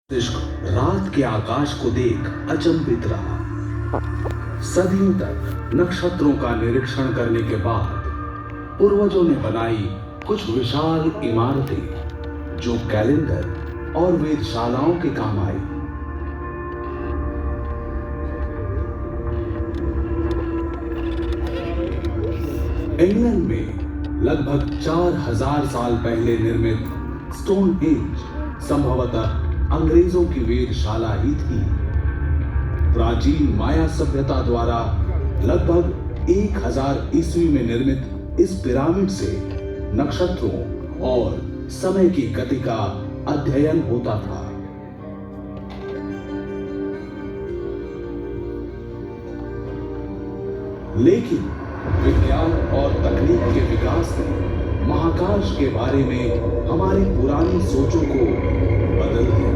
मस्तिष्क रात के आकाश को देख अचंभित रहा। सदियों तक नक्षत्रों का निरीक्षण करने के बाद पूर्वजों ने बनाई कुछ विशाल इमारतें जो कैलेंडर और वेधशालाओं के काम आई। इंग्लैंड में लगभग 4000 साल पहले निर्मित स्टोनहेंज संभवतः अंग्रेजों की वेधशाला ही थी। प्राचीन माया सभ्यता द्वारा लगभग 1000 ईस्वी में निर्मित इस पिरामिड से नक्षत्रों और समय की गति का अध्ययन होता था। लेकिन विज्ञान और तकनीक के विकास ने महाकाश के बारे में हमारी पुरानी सोचों को बदल दिया।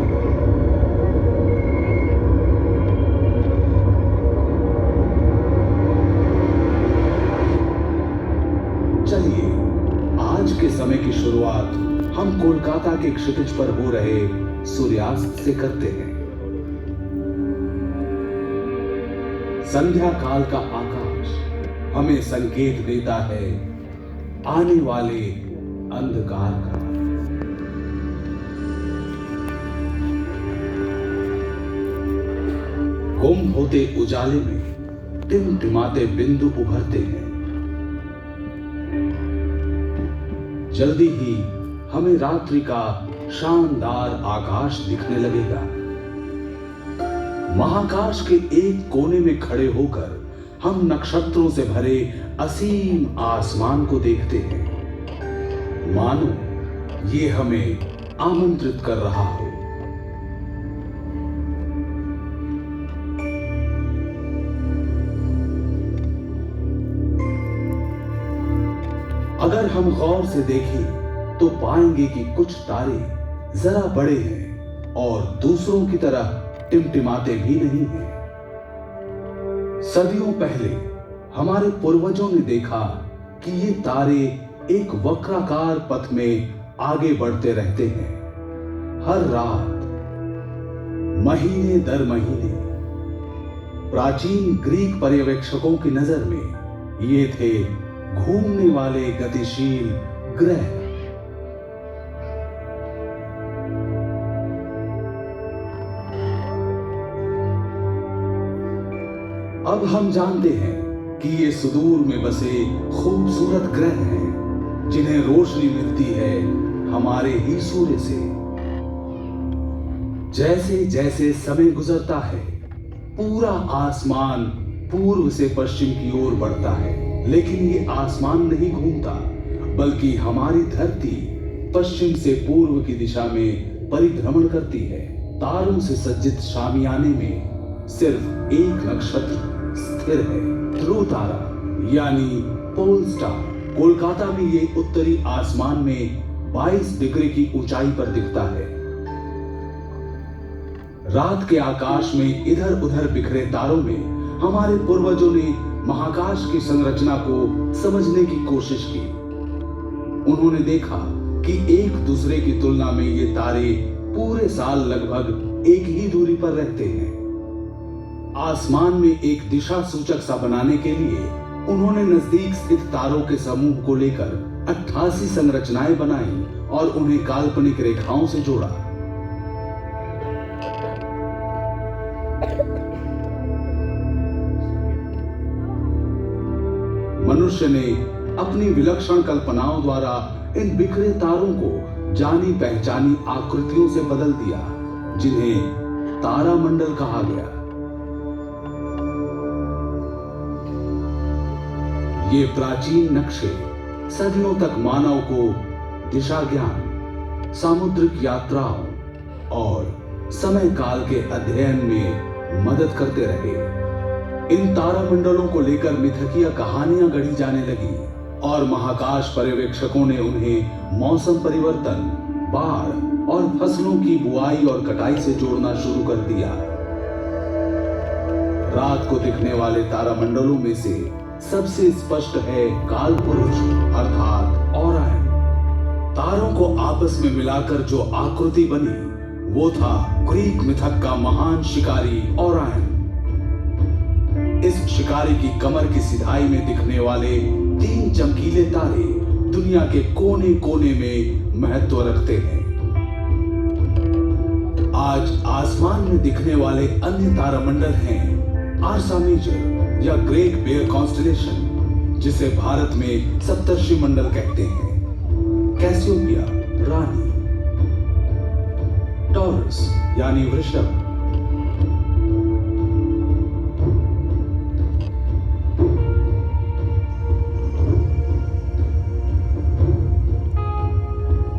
चलिए आज के समय की शुरुआत हम कोलकाता के क्षितिज पर हो रहे सूर्यास्त से करते हैं। संध्या काल का आकाश हमें संकेत देता है आने वाले अंधकार का। गुम होते उजाले में टिमटिमाते बिंदु उभरते हैं। जल्दी ही हमें रात्रि का शानदार आकाश दिखने लगेगा। महाकाश के एक कोने में खड़े होकर हम नक्षत्रों से भरे असीम आसमान को देखते हैं, मानो ये हमें आमंत्रित कर रहा हो। अगर हम गौर से देखें तो पाएंगे कि कुछ तारे जरा बड़े हैं और दूसरों की तरह टिमटिमाते भी नहीं हैं। सदियों पहले हमारे पूर्वजों ने देखा कि ये तारे एक वक्राकार पथ में आगे बढ़ते रहते हैं। हर रात, महीने दर महीने। प्राचीन ग्रीक पर्यवेक्षकों की नजर में ये थे घूमने वाले गतिशील ग्रह। अब हम जानते हैं कि ये सुदूर में बसे खूबसूरत ग्रह हैं जिन्हें रोशनी मिलती है हमारे ही सूर्य से। जैसे जैसे समय गुजरता है पूरा आसमान पूर्व से पश्चिम की ओर बढ़ता है, लेकिन ये आसमान नहीं घूमता, बल्कि हमारी धरती पश्चिम से पूर्व की दिशा में परिभ्रमण करती है। तारों से सज्जित शामियाने में सिर्फ एक नक्षत्र स्थिर है, ध्रुव तारा यानी पोल स्टार। कोलकाता में ये उत्तरी आसमान में 22 डिग्री की ऊंचाई पर दिखता है। रात के आकाश में इधर उधर बिखरे तारों में हमारे पूर्वजों ने महाकाश की संरचना को समझने की कोशिश की। उन्होंने देखा कि एक दूसरे की तुलना में ये तारे पूरे साल लगभग एक ही दूरी पर रहते हैं। आसमान में एक दिशा सूचक सा बनाने के लिए उन्होंने नजदीक स्थित तारों के समूह को लेकर 88 संरचनाएं बनाई और उन्हें काल्पनिक रेखाओं से जोड़ा। मनुष्य ने अपनी विलक्षण कल्पनाओं द्वारा इन बिखरे तारों को जानी पहचानी आकृतियों से बदल दिया, जिन्हें तारामंडल कहा गया। ये प्राचीन नक्शे सदियों तक मानव को दिशा ज्ञान, सामुद्रिक यात्राओं और समय काल के अध्ययन में मदद करते रहे। इन तारामंडलों को लेकर मिथकीय कहानियां गढ़ी जाने लगी और महाकाश पर्यवेक्षकों ने उन्हें मौसम परिवर्तन, बाढ़ और फसलों की बुआई और कटाई से जोड़ना शुरू कर दिया। रात को दिखने वाले तारामंडलों में से सबसे स्पष्ट है कालपुरुष अर्थात ओरायन। तारों को आपस में मिलाकर जो आकृति बनी वो था ग्रीक मिथक का महान शिकारी ओरायन। इस शिकारी की कमर की सिधाई में दिखने वाले 3 चमकीले तारे दुनिया के कोने कोने में महत्व रखते हैं। आज आसमान में दिखने वाले अन्य तारामंडल हैं आर्सा मेजर या ग्रेट बेयर कॉन्स्टेलेशन, जिसे भारत में सप्तर्षि मंडल कहते हैं, कैसियोपिया रानी, टॉरस यानी वृषभ,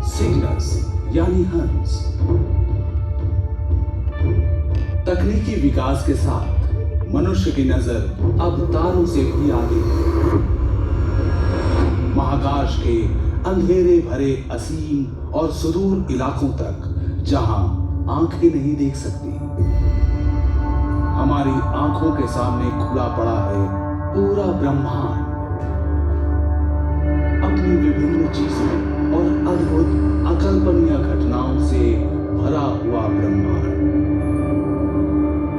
सिग्नस यानी हंस। तकनीकी विकास के साथ मनुष्य की नजर अब तारों से भी आगे है। महाकाश के अंधेरे भरे असीम और सुदूर इलाकों तक, जहां आंखें नहीं देख सकती, हमारी आंखों के सामने खुला पड़ा है पूरा ब्रह्मांड, अपनी विभिन्न चीजों और अद्भुत अकल्पनीय घटनाओं से भरा हुआ ब्रह्मांड।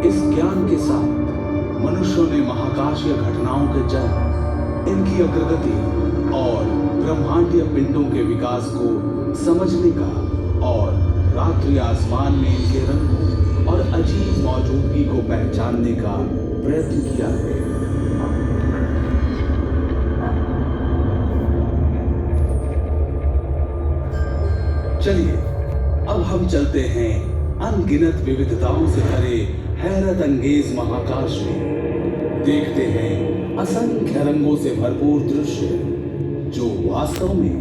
इस ज्ञान के साथ मनुष्यों ने महाकाशीय घटनाओं के जन्म, इनकी अग्रगति और ब्रह्मांडीय पिंडों के विकास को समझने का और रात्रि आसमान में इनके रंगों और अजीब मौजूदगी को पहचानने का प्रयत्न किया है। चलिए अब हम चलते हैं अनगिनत विविधताओं से भरे हैरत अंगेज महाकाश में। देखते हैं असंख्य रंगों से भरपूर दृश्य, जो वास्तव में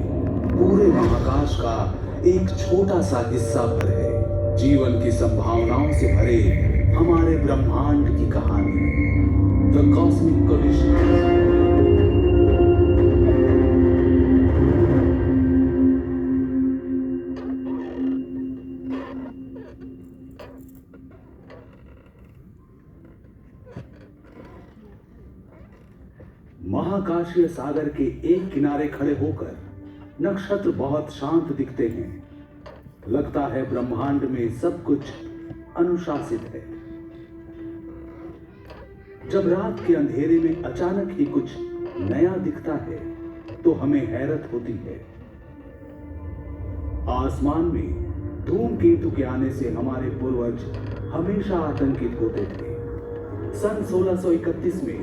पूरे महाकाश का एक छोटा सा हिस्सा भर है। जीवन की संभावनाओं से भरे हमारे ब्रह्मांड की कहानी, द कॉस्मिक कोलिशन। महाकाशीय सागर के एक किनारे खड़े होकर नक्षत्र बहुत शांत दिखते हैं। लगता है ब्रह्मांड में सब कुछ अनुशासित है। जब रात के अंधेरे में अचानक ही कुछ नया दिखता है तो हमें हैरत होती है। आसमान में धूमकेतु के आने से हमारे पूर्वज हमेशा आतंकित होते थे। सन 1631 में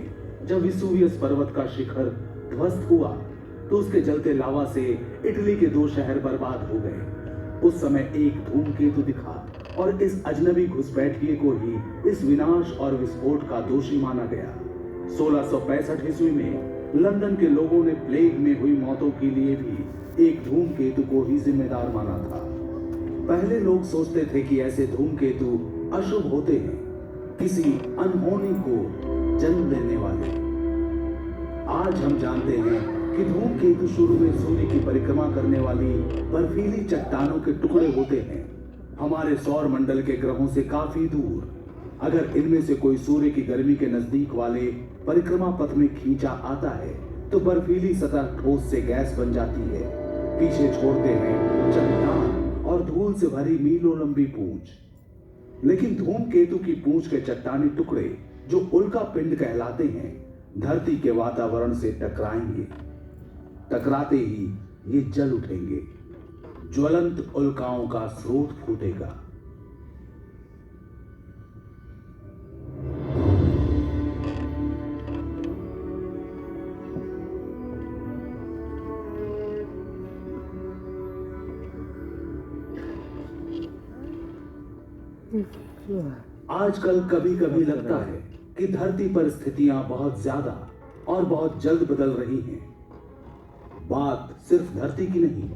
जब विसुवियस पर्वत का शिखर ध्वस्त हुआ तो उसके जलते लावा से इटली के 2 शहर बर्बाद हो गए। उस समय एक धूमकेतु दिखा और इस अजनबी घुसपैठिए को ही इस विनाश और विस्फोट का दोषी माना गया। 1665 ईस्वी में लंदन के लोगों ने प्लेग में हुई मौतों के लिए भी एक धूमकेतु को ही जिम्मेदार माना था। पहले लोग सोचते थे कि ऐसे धूमकेतु अशुभ होते हैं, किसी अनहोनी को जन्म देने वाले। आज हम जानते हैं कि धूमकेतु शुरू में सूर्य की परिक्रमा करने वाली बर्फीली चट्टानों के टुकड़े होते हैं, हमारे सौर मंडल के ग्रहों से काफी दूर। अगर इनमें से कोई सूर्य की गर्मी के नजदीक वाले परिक्रमा पथ में खींचा आता है तो बर्फीली सतह ठोस से गैस बन जाती है। पीछे छोड़ते हैं चट्टान और धूल से भरी मीलों लंबी पूंछ। लेकिन धूमकेतु की पूंछ के चट्टानी टुकड़े, जो उल्का पिंड कहलाते हैं, धरती के वातावरण से टकराएंगे। टकराते ही ये जल उठेंगे, ज्वलंत उल्काओं का स्रोत फूटेगा। आजकल कभी कभी लगता है कि धरती पर स्थितियां बहुत ज्यादा और बहुत जल्द बदल रही हैं। बात सिर्फ धरती की नहीं,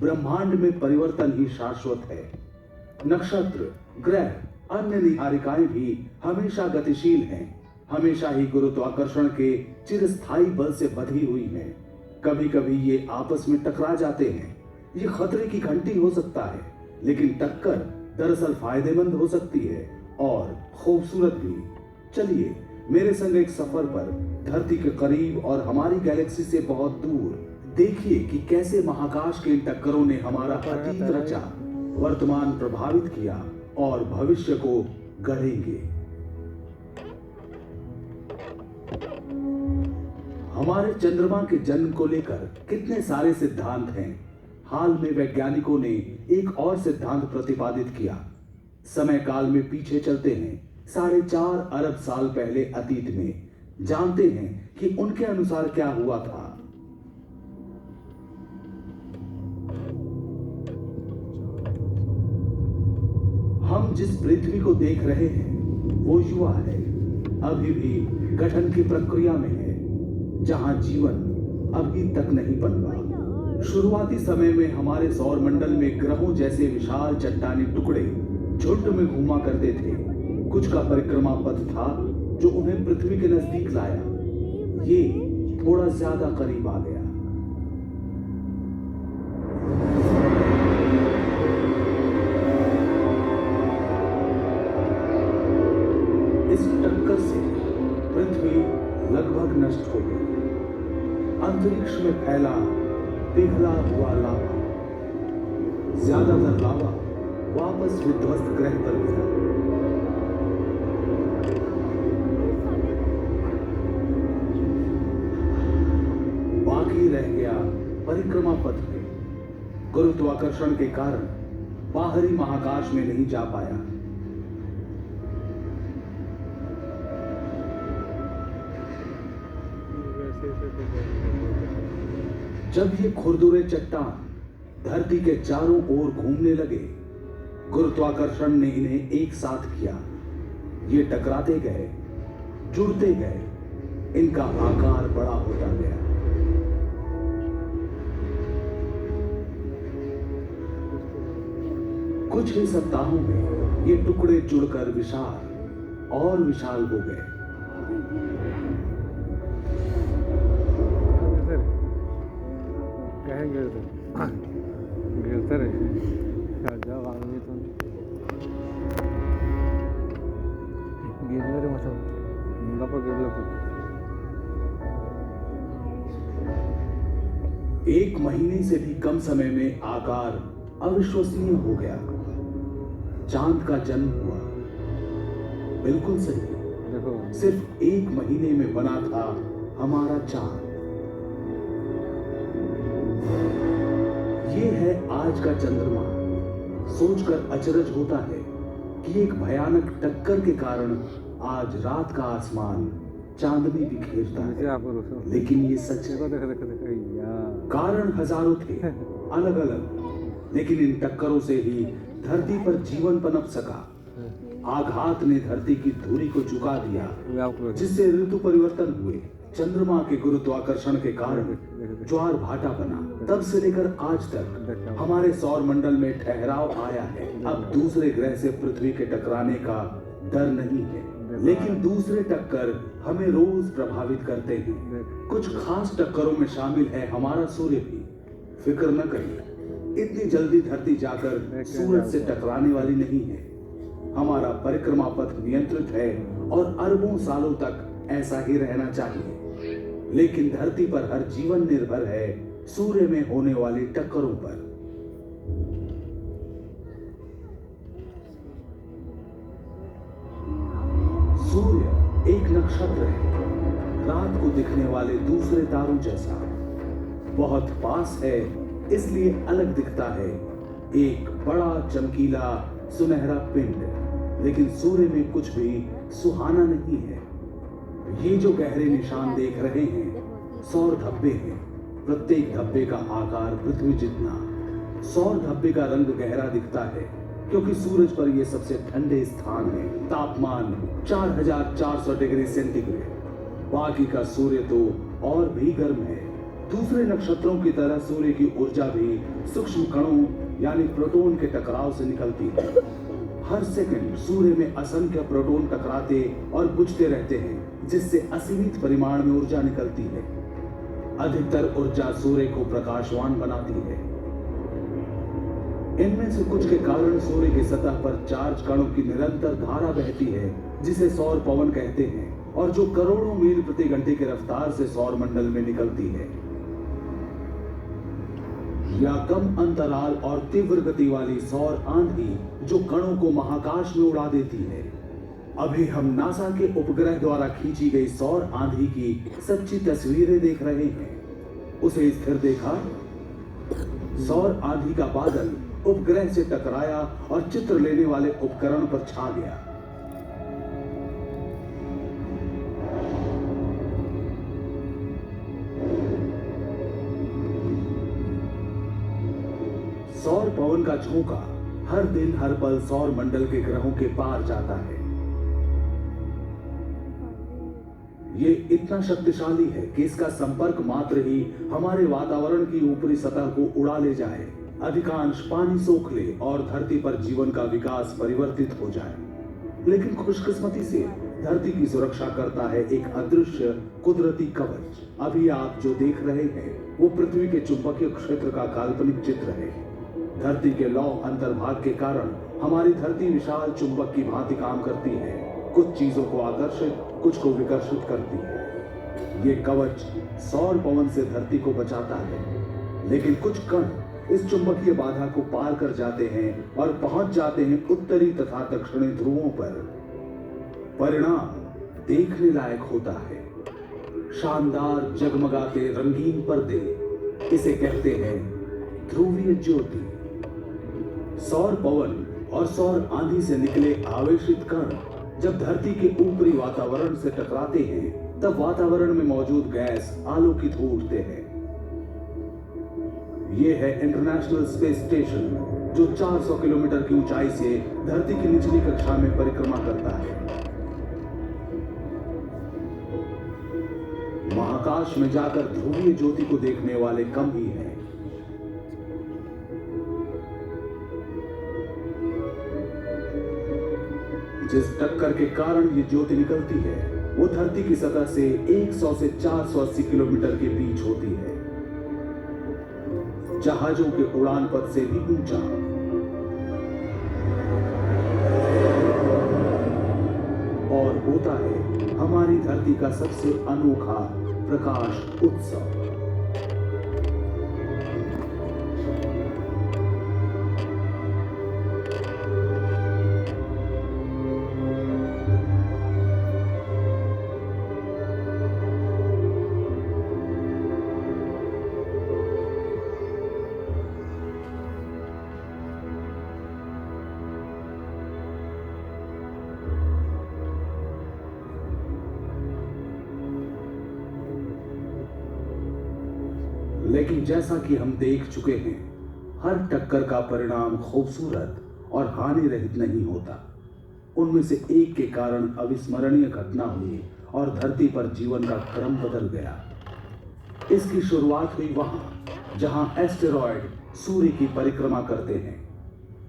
ब्रह्मांड में परिवर्तन ही शाश्वत है। नक्षत्र, ग्रह, अन्य निहारिकाएं भी हमेशा गतिशील हैं, हमेशा ही गुरुत्वाकर्षण के चिरस्थायी बल से बंधी हुई हैं। कभी कभी ये आपस में टकरा जाते हैं। ये खतरे की घंटी हो सकता है, लेकिन टक्कर दरअसल फायदेमंद हो सकती है और खूबसूरत भी। चलिए मेरे संग एक सफर पर धरती के करीब और हमारी गैलेक्सी से बहुत दूर, देखिए कि कैसे महाकाश के इन टक्करों ने हमारा अतीत रचा, वर्तमान प्रभावित किया और भविष्य को गढ़ेंगे। हमारे चंद्रमा के जन्म को लेकर कितने सारे सिद्धांत हैं। हाल में वैज्ञानिकों ने एक और सिद्धांत प्रतिपादित किया। समय काल में पीछे चलते हैं 4.5 अरब साल पहले अतीत में, जानते हैं कि उनके अनुसार क्या हुआ था। हम जिस पृथ्वी को देख रहे हैं वो युवा है, अभी भी गठन की प्रक्रिया में है, जहां जीवन अभी तक नहीं पनपा। शुरुआती समय में हमारे सौर मंडल में ग्रहों जैसे विशाल चट्टानी टुकड़े झुंड में घूमा करते थे। कुछ का परिक्रमा पथ था जो उन्हें पृथ्वी के नजदीक लाया। ये थोड़ा ज्यादा करीब आ गया। इस टक्कर से पृथ्वी लगभग नष्ट हो गई। अंतरिक्ष में फैला पिघला हुआ लावा, ज्यादातर लावा वापस विध्वस्त ग्रह पर गिरा। बाकी रह गया परिक्रमा पथ में। गुरुत्वाकर्षण के कारण बाहरी महाकाश में नहीं जा पाया। जब ये खुरदुरे चट्टान धरती के चारों ओर घूमने लगे, गुरुत्वाकर्षण ने इन्हें एक साथ किया। ये टकराते गए, जुड़ते गए, इनका आकार बड़ा होता गया। कुछ ही सप्ताहों में ये टुकड़े जुड़कर विशाल और विशाल हो गए। गिरते रहे गिरले रे मस्त मुंडा पर गिरले। एक महीने से भी कम समय में आकार अविश्वसनीय हो गया। चांद का जन्म हुआ। बिल्कुल सही, देखो सिर्फ एक महीने में बना था हमारा चांद। ये है आज का चंद्रमा। सोचकर अचरज होता है कि एक भयानक टक्कर के कारण आज रात का आसमान चांदनी बिखेरता है, लेकिन ये सच है। कारण हजारों थे, अलग अलग, लेकिन इन टक्करों से ही धरती पर जीवन पनप सका। आघात ने धरती की धुरी को झुका दिया, जिससे ऋतु परिवर्तन हुए। चंद्रमा के गुरुत्वाकर्षण के कारण ज्वार भाटा बना। तब से लेकर आज तक हमारे सौर मंडल में ठहराव आया है। अब दूसरे ग्रह से पृथ्वी के टकराने का डर नहीं है, लेकिन दूसरे टक्कर हमें रोज प्रभावित करते हैं। कुछ खास टक्करों में शामिल है हमारा सूर्य भी। फिक्र न करिए, इतनी जल्दी धरती जाकर सूरज से टकराने वाली नहीं है। हमारा परिक्रमा पथ नियंत्रित है और अरबों सालों तक ऐसा ही रहना चाहिए। लेकिन धरती पर हर जीवन निर्भर है सूर्य में होने वाली टक्करों पर। सूर्य एक नक्षत्र है, रात को दिखने वाले दूसरे तारों जैसा। बहुत पास है, इसलिए अलग दिखता है। एक बड़ा चमकीला सुनहरा पिंड, लेकिन सूर्य में कुछ भी सुहाना नहीं है। ये जो गहरे निशान देख रहे हैं सौर धब्बे हैं। प्रत्येक धब्बे का आकार पृथ्वी जितना। सौर धब्बे का रंग गहरा दिखता है क्योंकि सूरज पर यह सबसे ठंडे स्थान है। तापमान 4400 डिग्री सेंटीग्रेड। बाकी का सूर्य तो और भी गर्म है। दूसरे नक्षत्रों की तरह सूर्य की ऊर्जा भी सूक्ष्म कणों यानी प्रोटॉन के टकराव से निकलती है। हर सेकंड सूर्य में असंख्य प्रोटॉन टकराते और बुझते रहते हैं, जिससे असीमित परिमाण में ऊर्जा निकलती है। अधिकतर ऊर्जा सूर्य को प्रकाशवान बनाती है। इनमें से कुछ के कारण सूर्य की सतह पर चार्ज कणों की निरंतर धारा बहती है, जिसे सौर पवन कहते हैं, और जो करोड़ों मील प्रति घंटे की रफ्तार से सौर मंडल में निकलती है। या कम अंतराल और तीव्र गति वाली सौर आंधी जो कणों को महाकाश में उड़ा देती है। अभी हम नासा के उपग्रह द्वारा खींची गई सौर आंधी की सच्ची तस्वीरें देख रहे हैं। उसे स्थिर देखा। सौर आंधी का बादल उपग्रह से टकराया और चित्र लेने वाले उपकरण पर छा गया। सौर पवन का झोंका हर दिन हर पल सौर मंडल के ग्रहों के पार जाता है। ये इतना शक्तिशाली है कि इसका संपर्क मात्र ही हमारे वातावरण की ऊपरी सतह को उड़ा ले जाए, अधिकांश पानी सोख ले और धरती पर जीवन का विकास परिवर्तित हो जाए। लेकिन खुशकिस्मती से धरती की सुरक्षा करता है एक अदृश्य कुदरती कवच। अभी आप जो देख रहे हैं वो पृथ्वी के चुंबकीय क्षेत्र का काल्पनिक चित्र है। धरती के लौ अंतर्भाग के कारण हमारी धरती विशाल चुंबक की भांति काम करती है। कुछ चीजों को आकर्षित, कुछ को विकर्षित करती है। ये कवच सौर पवन से धरती को बचाता है, लेकिन कुछ कण इस चुंबकीय बाधा को पार कर जाते हैं और पहुंच जाते हैं उत्तरी तथा दक्षिणी ध्रुवों पर। परिणाम देखने लायक होता है। शानदार जगमगाते रंगीन पर्दे, इसे कहते हैं ध्रुवीय ज्योति। सौर पवन और सौर आंधी से निकले आवेशित कण जब धरती के ऊपरी वातावरण से टकराते हैं तब वातावरण में मौजूद गैस आलोकित हो उठते हैं। यह है इंटरनेशनल स्पेस स्टेशन जो 400 किलोमीटर की ऊंचाई से धरती की निचली कक्षा में परिक्रमा करता है। महाकाश में जाकर ध्रुवीय ज्योति को देखने वाले कम ही हैं। जिस टक्कर के कारण ये ज्योति निकलती है वो धरती की सतह से 100 से 480 किलोमीटर के बीच होती है, जहाजों के उड़ान पथ से भी ऊंचा। और होता है हमारी धरती का सबसे अनोखा प्रकाश उत्सव। लेकिन जैसा कि हम देख चुके हैं, हर टक्कर का परिणाम खूबसूरत और हानि रहित नहीं होता। उनमें से एक के कारण अविस्मरणीय घटना हुई और धरती पर जीवन का क्रम बदल गया। इसकी शुरुआत हुई वहां जहां एस्टेरॉयड सूर्य की परिक्रमा करते हैं।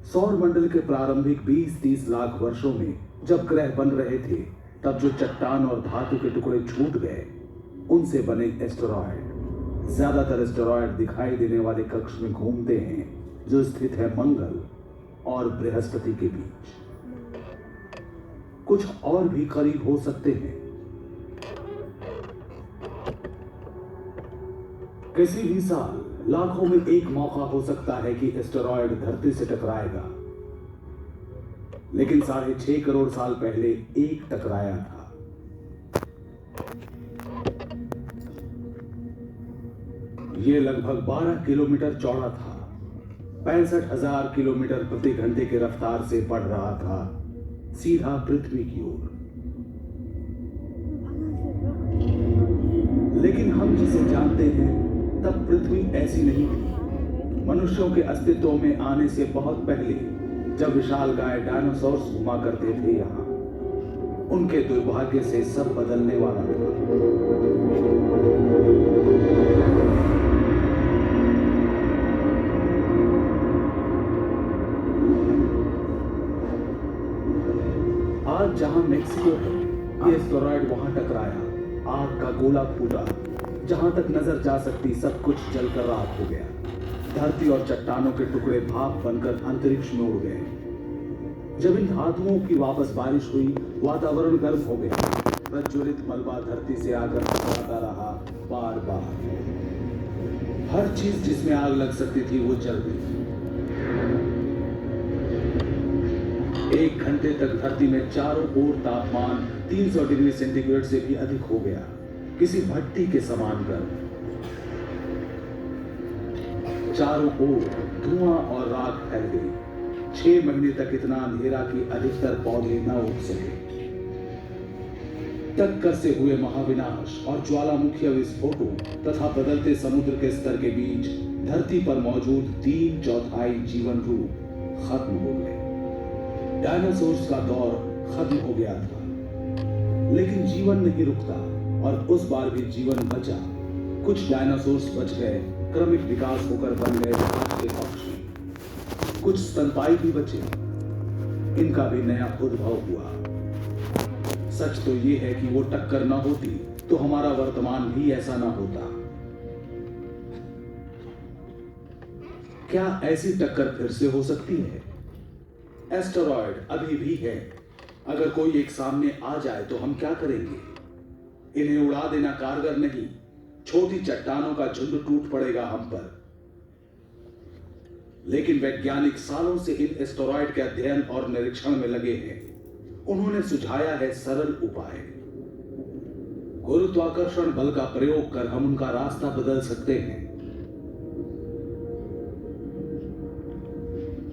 सौर मंडल के प्रारंभिक 20-30 लाख वर्षों में जब ग्रह बन रहे थे, तब जो चट्टान और धातु के टुकड़े छूट गए, उनसे बने एस्टेरॉयड। ज्यादातर एस्टेरॉयड दिखाई देने वाले कक्ष में घूमते हैं जो स्थित है मंगल और बृहस्पति के बीच। कुछ और भी करीब हो सकते हैं। किसी भी साल लाखों में एक मौका हो सकता है कि एस्टेरॉयड धरती से टकराएगा, लेकिन 6.5 करोड़ साल पहले एक टकराया था। यह लगभग 12 किलोमीटर चौड़ा था, 65,000 किलोमीटर प्रति घंटे की रफ्तार से बढ़ रहा था सीधा पृथ्वी की ओर। लेकिन हम जिसे जानते हैं तब पृथ्वी ऐसी नहीं थी। मनुष्यों के अस्तित्व में आने से बहुत पहले, जब विशालकाय डायनासोर्स घुमा करते थे यहाँ, उनके दुर्भाग्य से सब बदलने वाला था। आज जहां मेक्सिको है, ये एस्टेरॉयड वहां टकराया, आग का गोला फूटा, जहां तक नजर जा सकती सब कुछ जलकर राख हो गया। धरती और चट्टानों के टुकड़े भाप बनकर अंतरिक्ष में उड़ गए। जब इन धातुओं की वापस बारिश हुई, वातावरण गर्म हो गया। प्रज्वलित मलबा धरती से आकर टकराता रहा बार बार। हर चीज जिसमें आग लग सकती थी वो जल गई। 1 घंटे तक धरती में चारों ओर तापमान 300 डिग्री सेंटीग्रेड से भी अधिक हो गया, किसी भट्टी के समान गर्म। चारों ओर धुआं और राख फैल गई। 6 महीने तक इतना अंधेरा कि अधिकतर पौधे न उग सके। टक्कर से हुए महाविनाश और ज्वालामुखी विस्फोटों तथा बदलते समुद्र के स्तर के बीच धरती पर मौजूद 3/4 जीवन रूप खत्म हो गए। डायनासोर्स का दौर खत्म हो गया था, लेकिन जीवन नहीं रुकता और उस बार भी जीवन बचा। कुछ डायनासोर्स बच गए, क्रमिक विकास होकर बन गए आज के पक्षी। कुछ स्तनपायी भी बचे, इनका भी नया उद्भव हुआ। सच तो ये है कि वो टक्कर ना होती तो हमारा वर्तमान भी ऐसा ना होता। क्या ऐसी टक्कर फिर से हो सकती है? एस्टेरॉयड अभी भी है। अगर कोई एक सामने आ जाए तो हम क्या करेंगे? इन्हें उड़ा देना कारगर नहीं, छोटी चट्टानों का झुंड टूट पड़ेगा हम पर। लेकिन वैज्ञानिक सालों से इन एस्टेरॉयड के अध्ययन और निरीक्षण में लगे हैं। उन्होंने सुझाया है सरल उपाय। गुरुत्वाकर्षण बल का प्रयोग कर हम उनका रास्ता बदल सकते हैं।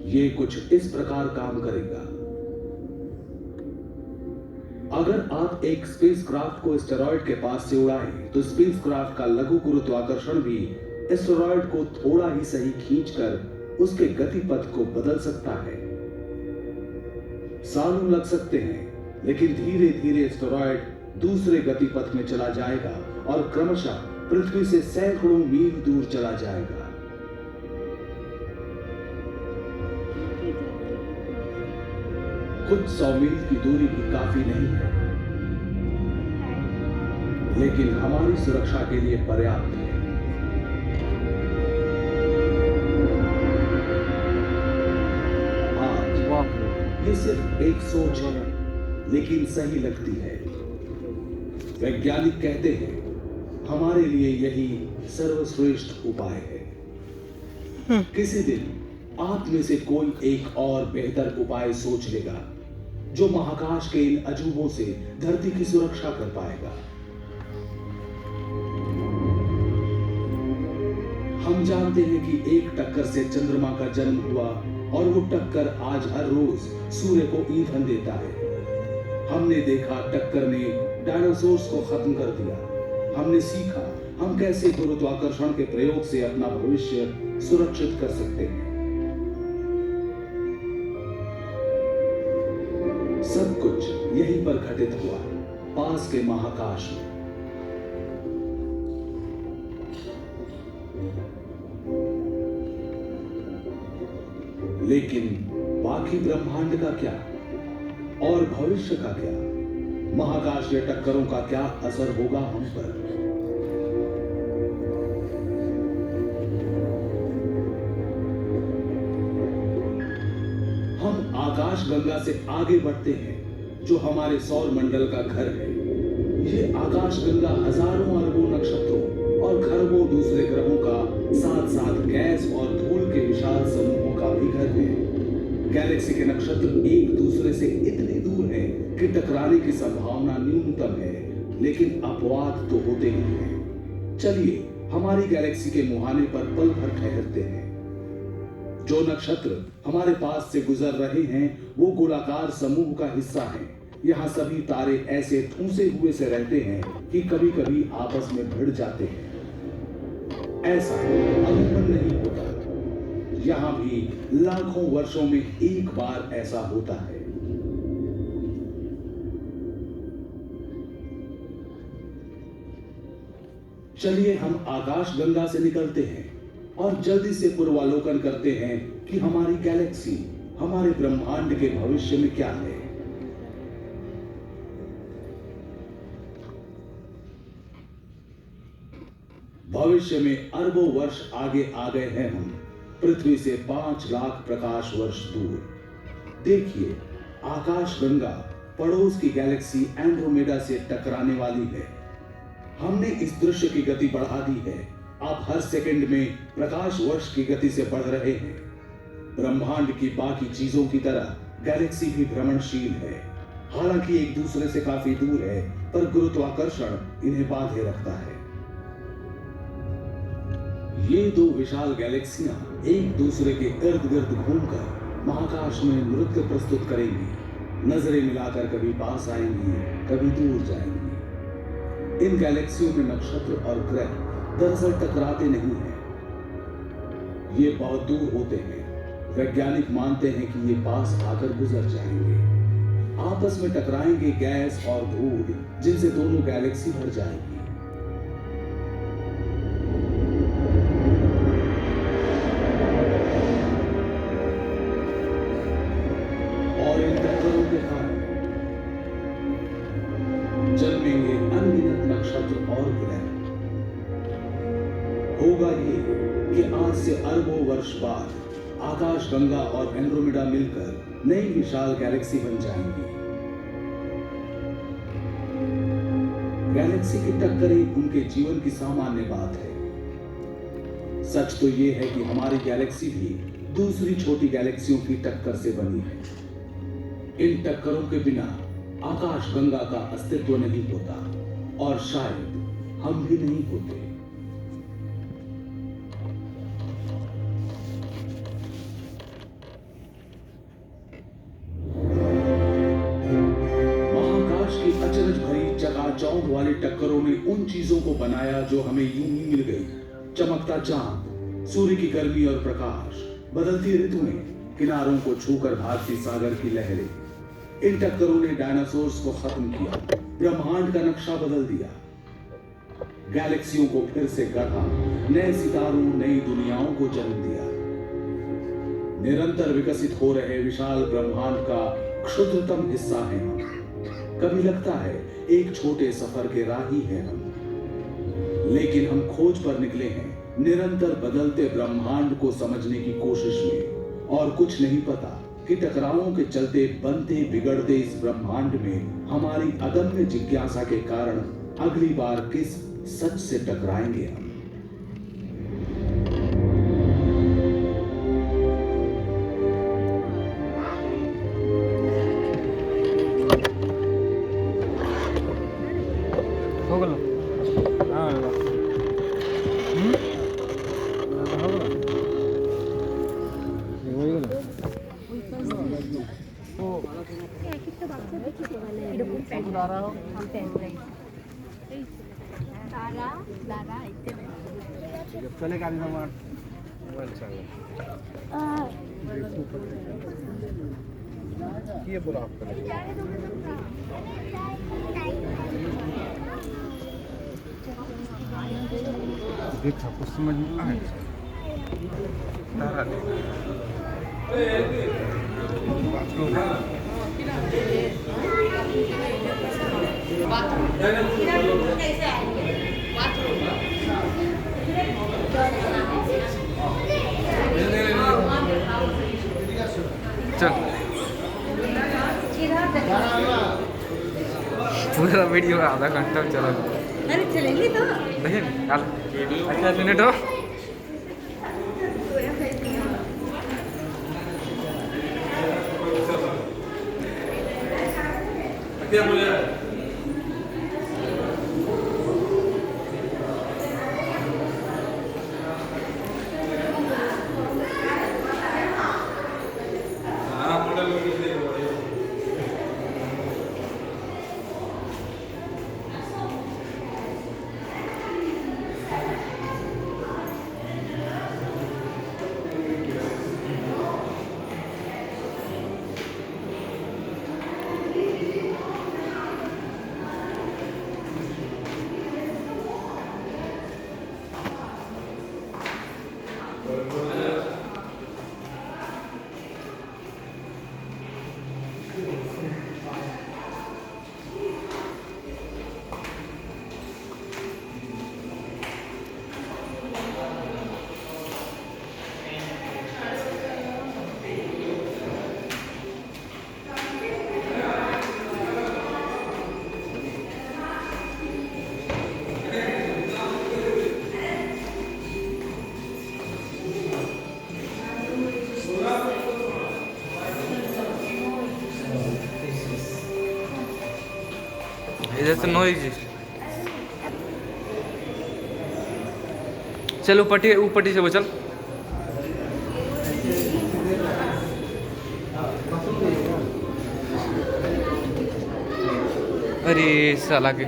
ये कुछ इस प्रकार काम करेगा। अगर आप एक स्पेसक्राफ्ट को एस्टेरॉयड के पास से उड़ाएं, तो स्पेसक्राफ्ट का लघु गुरुत्वाकर्षण भी एस्टेरॉयड को थोड़ा ही सही खींचकर उसके गतिपथ को बदल सकता है। सालों लग सकते हैं, लेकिन धीरे धीरे एस्टेरॉयड दूसरे गतिपथ में चला जाएगा और क्रमशः पृथ्वी से सैकड़ों मील दूर चला जाएगा। कुछ 100 मील की दूरी भी काफी नहीं है, लेकिन हमारी सुरक्षा के लिए पर्याप्त है। आज ये सिर्फ एक सोच है, लेकिन सही लगती है। वैज्ञानिक कहते हैं हमारे लिए यही सर्वश्रेष्ठ उपाय है। किसी दिन आप में से कोई एक और बेहतर उपाय सोच लेगा, जो महाकाश के इन अजूबों से धरती की सुरक्षा कर पाएगा। हम जानते हैं कि एक टक्कर से चंद्रमा का जन्म हुआ और वो टक्कर आज हर रोज सूर्य को ईंधन देता है। हमने देखा टक्कर ने डायनासोर्स को खत्म कर दिया। हमने सीखा हम कैसे गुरुत्वाकर्षण के प्रयोग से अपना भविष्य सुरक्षित कर सकते हैं। सब कुछ यहीं पर घटित हुआ, पास के महाकाश में। लेकिन बाकी ब्रह्मांड का क्या और भविष्य का क्या? महाकाशीय टक्करों का क्या असर होगा हम पर? हम आकाश गंगा से आगे बढ़ते हैं, जो हमारे सौर मंडल का घर है। ये आकाश गंगा हजारों अरबों नक्षत्रों और खरबों दूसरे ग्रहों का साथ साथ गैस और धूल के विशाल समूहों का भी घर है। गैलेक्सी के नक्षत्र एक दूसरे से इतने दूर हैं कि टकराने की संभावना न्यूनतम है, लेकिन अपवाद तो होते ही हैं। चलिए हमारी गैलेक्सी के मुहाने पर पल भर ठहरते हैं। जो नक्षत्र हमारे पास से गुजर रहे हैं वो गोलाकार समूह का हिस्सा हैं। यहाँ सभी तारे ऐसे ठूंसे हुए से रहते हैं कि कभी कभी आपस में भिड़ जाते हैं। ऐसा अमूमन नहीं होता। यहाँ भी लाखों वर्षों में एक बार ऐसा होता है। चलिए हम आकाश गंगा से निकलते हैं और जल्दी से पूर्वालोकन करते हैं कि हमारी गैलेक्सी, हमारे ब्रह्मांड के भविष्य में क्या है। भविष्य में अरबों वर्ष आगे आ गए हैं हम, पृथ्वी से 5 लाख प्रकाश वर्ष दूर। देखिए आकाश गंगा पड़ोस की गैलेक्सी एंड्रोमेडा से टकराने वाली है। हमने इस दृश्य की गति बढ़ा दी है आप हर सेकंड में प्रकाश वर्ष की गति से बढ़ रहे हैं। ब्रह्मांड की बाकी चीजों की तरह गैलेक्सी भी भ्रमणशील है। हालांकि एक दूसरे से काफी दूर है, पर गुरुत्वाकर्षण इन्हें बांधे रखता है। ये दो विशाल गैलेक्सियां एक दूसरे के इर्द गिर्द घूमकर महाकाश में नृत्य प्रस्तुत करेंगी। नजरें मिलाकर कभी पास आएंगी, कभी दूर जाएंगी। इन गैलेक्सियों में नक्षत्र और ग्रह दरअसल टकराते नहीं हैं, ये बहुत दूर होते हैं। वैज्ञानिक मानते हैं कि ये पास आकर गुजर जाएंगे, आपस में टकराएंगे गैस और धूल, जिनसे दोनों गैलेक्सी भर जाएगी। और इन टक्करों के कारण जन्मेंगे अनगिनत नक्षत्र और ग्रह। होगा ये कि आज से अरबों वर्ष बाद आकाशगंगा और एंड्रोमेडा मिलकर नई विशाल गैलेक्सी बन जाएंगी। गैलेक्सी की टक्करें उनके जीवन की सामान्य बात है। सच तो यह है कि हमारी गैलेक्सी भी दूसरी छोटी गैलेक्सियों की टक्कर से बनी है। इन टक्करों के बिना आकाशगंगा का अस्तित्व नहीं होता और शायद हम भी नहीं होते। महाकाश की अचरज भरी चकाचौंध वाली टक्करों ने उन चीजों को बनाया जो हमें यूं ही मिल गई। चमकता चांद, सूर्य की गर्मी और प्रकाश, बदलती ऋतुएं, किनारों को छूकर भागती सागर की लहरें। इन टक्करों ने डायनासोर्स को खत्म किया, ब्रह्मांड का नक्शा बदल दिया, गैलेक्सियों को फिर से गढ़ा, नए सितारों, नई दुनियाओं को जन्म दिया। निरंतर विकसित हो रहे विशाल ब्रह्मांड का क्षुद्रतम हिस्सा है हम। कभी लगता है एक छोटे सफर के राही हैं हम, लेकिन हम खोज पर निकले हैं निरंतर बदलते ब्रह्मांड को समझने की कोशिश में। और कुछ नहीं पता कि टकरावों के चलते बनते बिगड़ते इस ब्रह्मांड में हमारी अदम्य जिज्ञासा के कारण अगली बार किस सच से टकराएंगे हम। हो गलो हाँ हो गलो হয়ে গেল चले गाड़ी আমার মোবাইল চালু ये बोला आपका देखा कुछ समझ में आए तारा चल पूरा वीडियो आधा घंटा चला। अरे चलेंगे तो देखिए अच्छा मिनट हो इधर से नॉइज। चल ऊपटी से वो चल। अरे साला के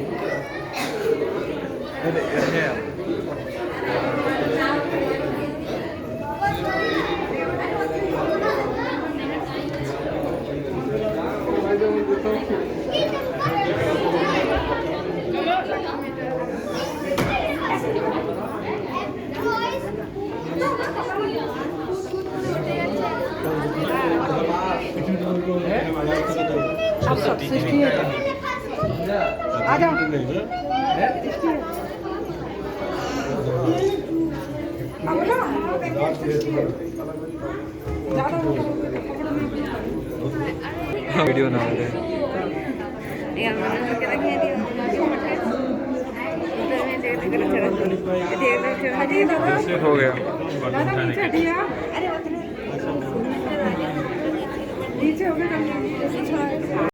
वीडियो ना हो गया।